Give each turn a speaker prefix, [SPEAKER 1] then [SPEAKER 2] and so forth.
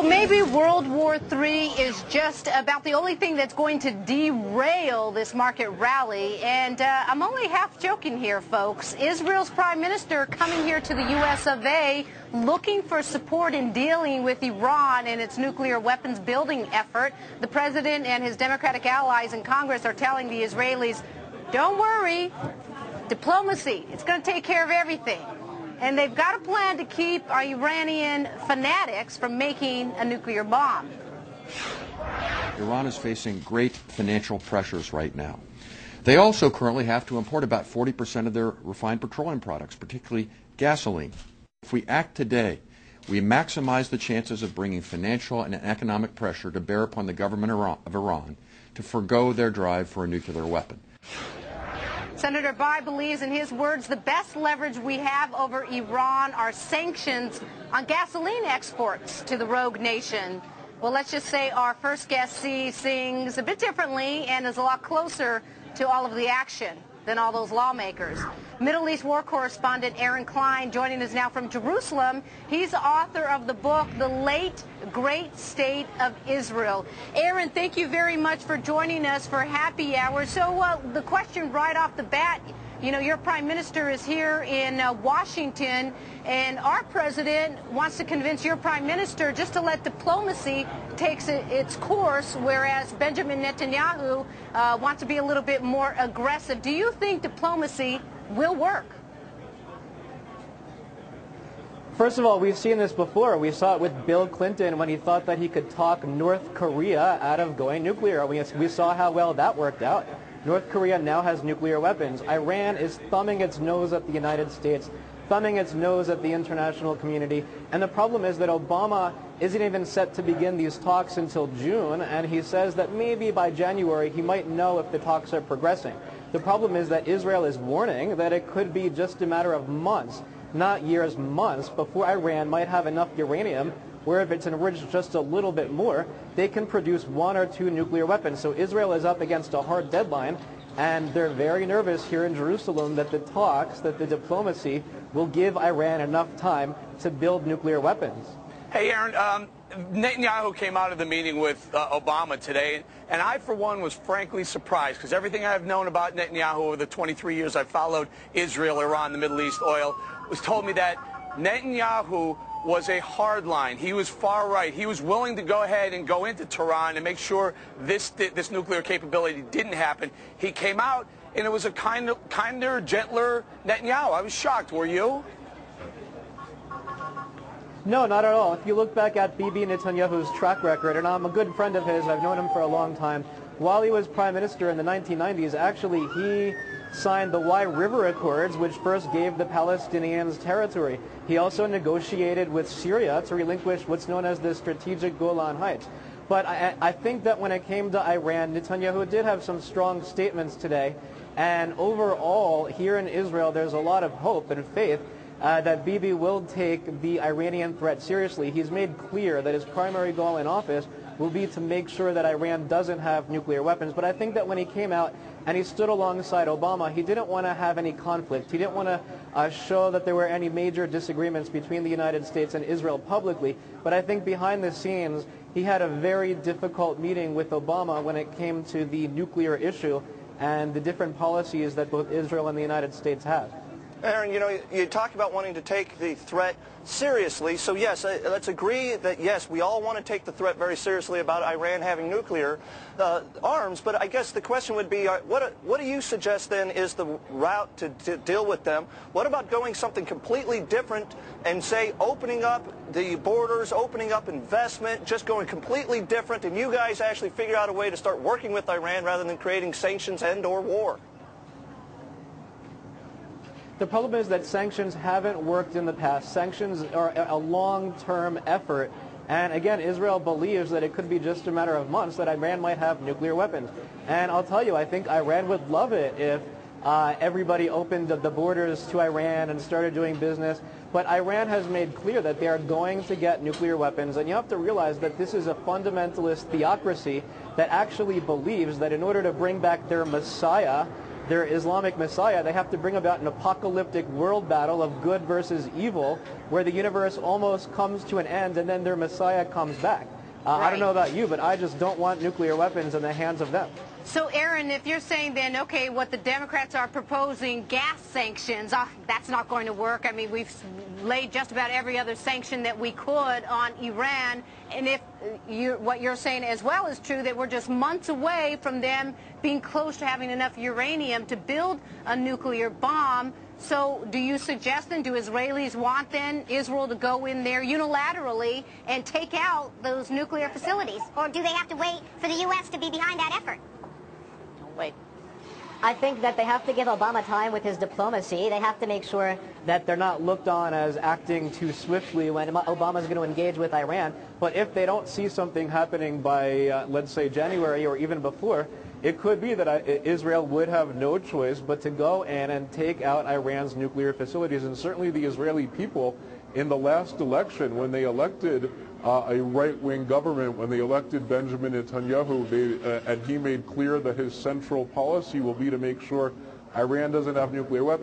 [SPEAKER 1] Well, maybe World War III is just about the only thing that's going to derail this market rally. And I'm only half joking here, folks. Israel's prime minister coming here to the U.S. of A. looking for support in dealing with Iran and its nuclear weapons building effort. The president and his Democratic allies in Congress are telling the Israelis, don't worry, diplomacy, it's going to take care of everything. And they've got a plan to keep Iranian fanatics from making a nuclear bomb.
[SPEAKER 2] Iran is facing great financial pressures right now. They also currently have to import about 40% of their refined petroleum products, particularly gasoline. If we act today, we maximize the chances of bringing financial and economic pressure to bear upon the government of Iran to forgo their drive for a nuclear weapon.
[SPEAKER 1] Senator Bai believes, in his words, the best leverage we have over Iran are sanctions on gasoline exports to the rogue nation. Well, let's just say our first guest sees things a bit differently and is a lot closer to all of the action than all those lawmakers. Middle East war correspondent Aaron Klein joining us now from Jerusalem. He's the author of the book, The Late Great State of Israel. Aaron, thank you very much for joining us for Happy Hour. So the question right off the bat, you know, your prime minister is here in Washington, and our president wants to convince your prime minister just to let diplomacy take its course, whereas Benjamin Netanyahu wants to be a little bit more aggressive. Do you think diplomacy will work?
[SPEAKER 3] First of all, we've seen this before. We saw it with Bill Clinton when he thought that he could talk North Korea out of going nuclear. We saw how well that worked out. North Korea now has nuclear weapons. Iran is thumbing its nose at the United States, thumbing its nose at the international community. And the problem is that Obama isn't even set to begin these talks until June, and he says that maybe by January he might know if the talks are progressing. The problem is that Israel is warning that it could be just a matter of months, not years, months, before Iran might have enough uranium where if it's enriched just a little bit more, they can produce 1 or 2 nuclear weapons. So Israel is up against a hard deadline, and they're very nervous here in Jerusalem that the talks, that the diplomacy will give Iran enough time to build nuclear weapons.
[SPEAKER 4] Hey, Aaron, Netanyahu came out of the meeting with Obama today, and I, for one, was frankly surprised, because everything I've known about Netanyahu over the 23 years I've followed Israel, Iran, the Middle East, oil, was told me that Netanyahu was a hardline. He was far right. He was willing to go ahead and go into Tehran and make sure this nuclear capability didn't happen. He came out, and it was a kinder, gentler Netanyahu. I was shocked. Were you?
[SPEAKER 3] No, not at all. If you look back at Bibi Netanyahu's track record, and I'm a good friend of his, I've known him for a long time, while he was prime minister in the 1990s, actually he signed the Wye River Accords, which first gave the Palestinians territory. He also negotiated with Syria to relinquish what's known as the strategic Golan Heights. But I think that when it came to Iran, Netanyahu did have some strong statements today, and overall, here in Israel, there's a lot of hope and faith that Bibi will take the Iranian threat seriously. He's made clear that his primary goal in office will be to make sure that Iran doesn't have nuclear weapons. But I think that when he came out and he stood alongside Obama, he didn't want to have any conflict. He didn't want to show that there were any major disagreements between the United States and Israel publicly. But I think behind the scenes, he had a very difficult meeting with Obama when it came to the nuclear issue and the different policies that both Israel and the United States have.
[SPEAKER 5] Aaron, you know, you talk about wanting to take the threat seriously. So, yes, let's agree that, yes, we all want to take the threat very seriously about Iran having nuclear arms. But I guess the question would be, what do you suggest, then, is the route to deal with them? What about going something completely different and, say, opening up the borders, opening up investment, just going completely different, and you guys actually figure out a way to start working with Iran rather than creating sanctions and/or war?
[SPEAKER 3] The problem is that sanctions haven't worked in the past. Sanctions are a long-term effort. And again, Israel believes that it could be just a matter of months that Iran might have nuclear weapons. And I'll tell you, I think Iran would love it if everybody opened the borders to Iran and started doing business. But Iran has made clear that they are going to get nuclear weapons. And you have to realize that this is a fundamentalist theocracy that actually believes that in order to bring back their Messiah, their Islamic Messiah, they have to bring about an apocalyptic world battle of good versus evil, where the universe almost comes to an end and then their Messiah comes back. I don't know about you, but I just don't want nuclear weapons in the hands of them.
[SPEAKER 1] So, Aaron, if you're saying then, okay, what the Democrats are proposing, gas sanctions, that's not going to work. I mean, we've laid just about every other sanction that we could on Iran. And if what you're saying as well is true, that we're just months away from them being close to having enough uranium to build a nuclear bomb. So do you suggest then, do Israelis want then Israel to go in there unilaterally and take out those nuclear facilities?
[SPEAKER 6] Or do they have to wait for the U.S. to be behind that effort?
[SPEAKER 1] Wait.
[SPEAKER 7] I think that they have to give Obama time with his diplomacy. They have to make sure
[SPEAKER 3] that they're not looked on as acting too swiftly when Obama's going to engage with Iran. But if they don't see something happening by, let's say, January or even before, it could be that Israel would have no choice but to go in and take out Iran's nuclear facilities. And certainly the Israeli people in the last election, when they elected a right-wing government, when they elected Benjamin Netanyahu, and he made clear that his central policy will be to make sure Iran doesn't have nuclear weapons.